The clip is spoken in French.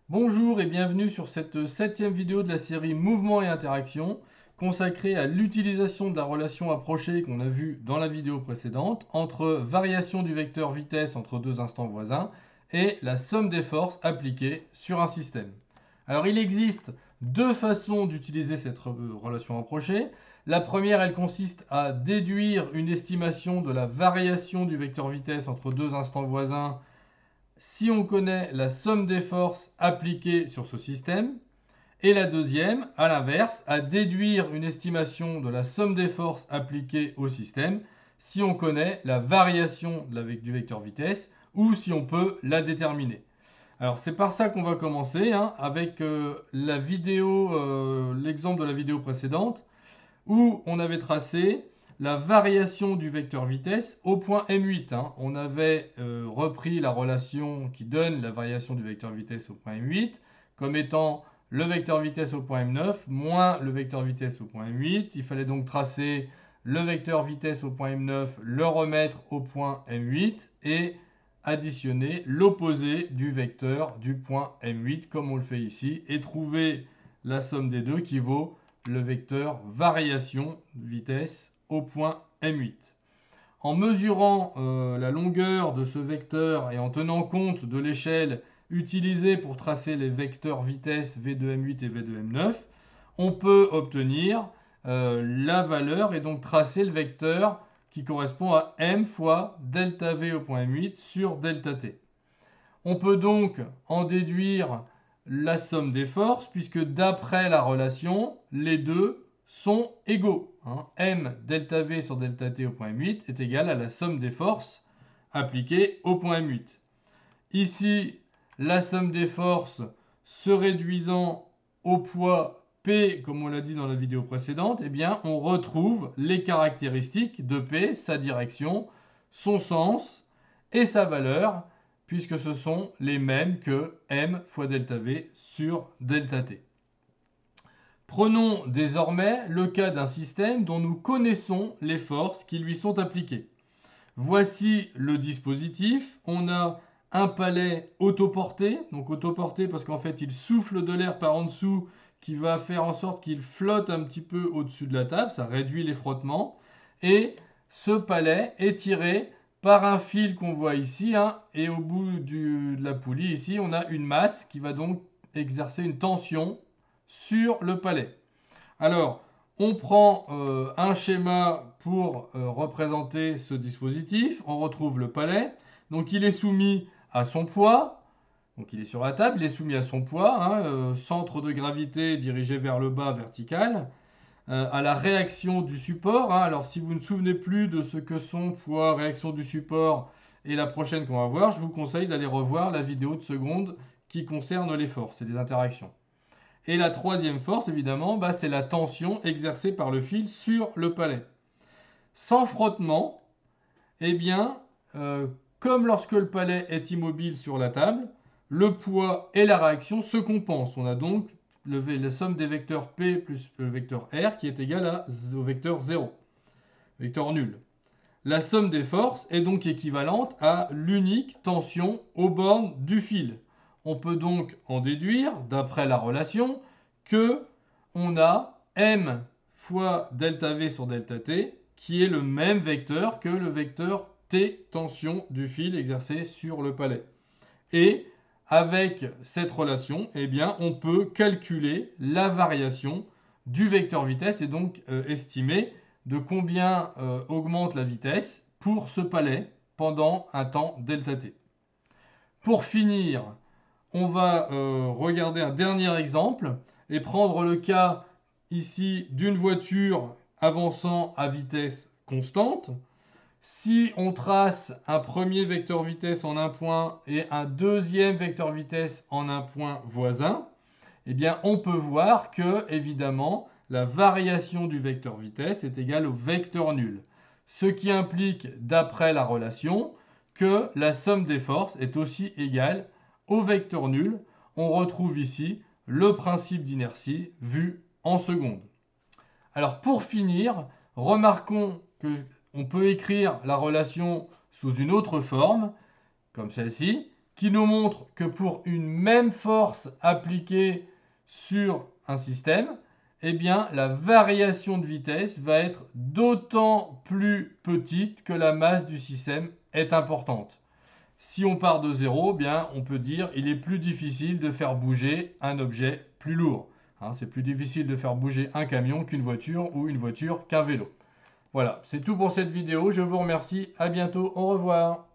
Bonjour et bienvenue sur cette 7e vidéo de la série Mouvement et Interaction consacrée à l'utilisation de la relation approchée qu'on a vue dans la vidéo précédente entre variation du vecteur vitesse entre deux instants voisins et la somme des forces appliquées sur un système. Alors il existe deux façons d'utiliser cette relation approchée. La première, elle consiste à déduire une estimation de la variation du vecteur vitesse entre deux instants voisins si on connaît la somme des forces appliquées sur ce système. Et la deuxième, à l'inverse, à déduire une estimation de la somme des forces appliquées au système si on connaît la variation du vecteur vitesse ou si on peut la déterminer. Alors c'est par ça qu'on va commencer, avec l'exemple de la vidéo précédente où on avait tracé la variation du vecteur vitesse au point M8. On avait repris la relation qui donne la variation du vecteur vitesse au point M8 comme étant le vecteur vitesse au point M9 moins le vecteur vitesse au point M8. Il fallait donc tracer le vecteur vitesse au point M9, le remettre au point M8 et additionner l'opposé du vecteur du point M8 comme on le fait ici et trouver la somme des deux qui vaut le vecteur variation vitesse au point M8. En mesurant la longueur de ce vecteur et en tenant compte de l'échelle utilisée pour tracer les vecteurs vitesse V2M8 et V2M9, on peut obtenir la valeur et donc tracer le vecteur qui correspond à m fois delta V au point M8 sur delta T. On peut donc en déduire la somme des forces, puisque d'après la relation, les deux sont égaux. M delta V sur delta T au point M8 est égal à la somme des forces appliquées au point M8. Ici, la somme des forces se réduisant au poids P, comme on l'a dit dans la vidéo précédente, eh bien, on retrouve les caractéristiques de P, sa direction, son sens et sa valeur, puisque ce sont les mêmes que m fois delta V sur delta T. Prenons désormais le cas d'un système dont nous connaissons les forces qui lui sont appliquées. Voici le dispositif. On a un palais autoporté, donc autoporté parce qu'en fait il souffle de l'air par en dessous qui va faire en sorte qu'il flotte un petit peu au-dessus de la table, ça réduit les frottements. Et ce palais est tiré par un fil qu'on voit ici, et au bout de la poulie ici, on a une masse qui va donc exercer une tension sur le palais. Alors, on prend un schéma pour représenter ce dispositif. On retrouve le palais. Donc, il est soumis à son poids. Donc, il est sur la table. Il est soumis à son poids. Centre de gravité dirigé vers le bas vertical. À la réaction du support. Alors, si vous ne souvenez plus de ce que sont poids, réaction du support et la prochaine qu'on va voir, je vous conseille d'aller revoir la vidéo de seconde qui concerne les forces et les interactions. Et la troisième force, évidemment, c'est la tension exercée par le fil sur le palais. Sans frottement, eh bien, comme lorsque le palais est immobile sur la table, le poids et la réaction se compensent. On a donc la somme des vecteurs P plus le vecteur R qui est égale au vecteur 0, vecteur nul. La somme des forces est donc équivalente à l'unique tension aux bornes du fil. On peut donc en déduire, d'après la relation, que on a m fois delta V sur delta T, qui est le même vecteur que le vecteur T tension du fil exercé sur le palais. Et avec cette relation, eh bien, on peut calculer la variation du vecteur vitesse et donc estimer de combien augmente la vitesse pour ce palais pendant un temps delta t. Pour finir, on va regarder un dernier exemple et prendre le cas ici d'une voiture avançant à vitesse constante. Si on trace un premier vecteur vitesse en un point et un deuxième vecteur vitesse en un point voisin, eh bien on peut voir que, évidemment, la variation du vecteur vitesse est égale au vecteur nul. Ce qui implique, d'après la relation, que la somme des forces est aussi égale au vecteur nul. On retrouve ici le principe d'inertie vu en seconde. Alors pour finir, remarquons qu'on peut écrire la relation sous une autre forme, comme celle-ci, qui nous montre que pour une même force appliquée sur un système, eh bien, la variation de vitesse va être d'autant plus petite que la masse du système est importante. Si on part de zéro, eh bien, on peut dire qu'il est plus difficile de faire bouger un objet plus lourd. C'est plus difficile de faire bouger un camion qu'une voiture ou une voiture qu'un vélo. Voilà, c'est tout pour cette vidéo. Je vous remercie. À bientôt. Au revoir.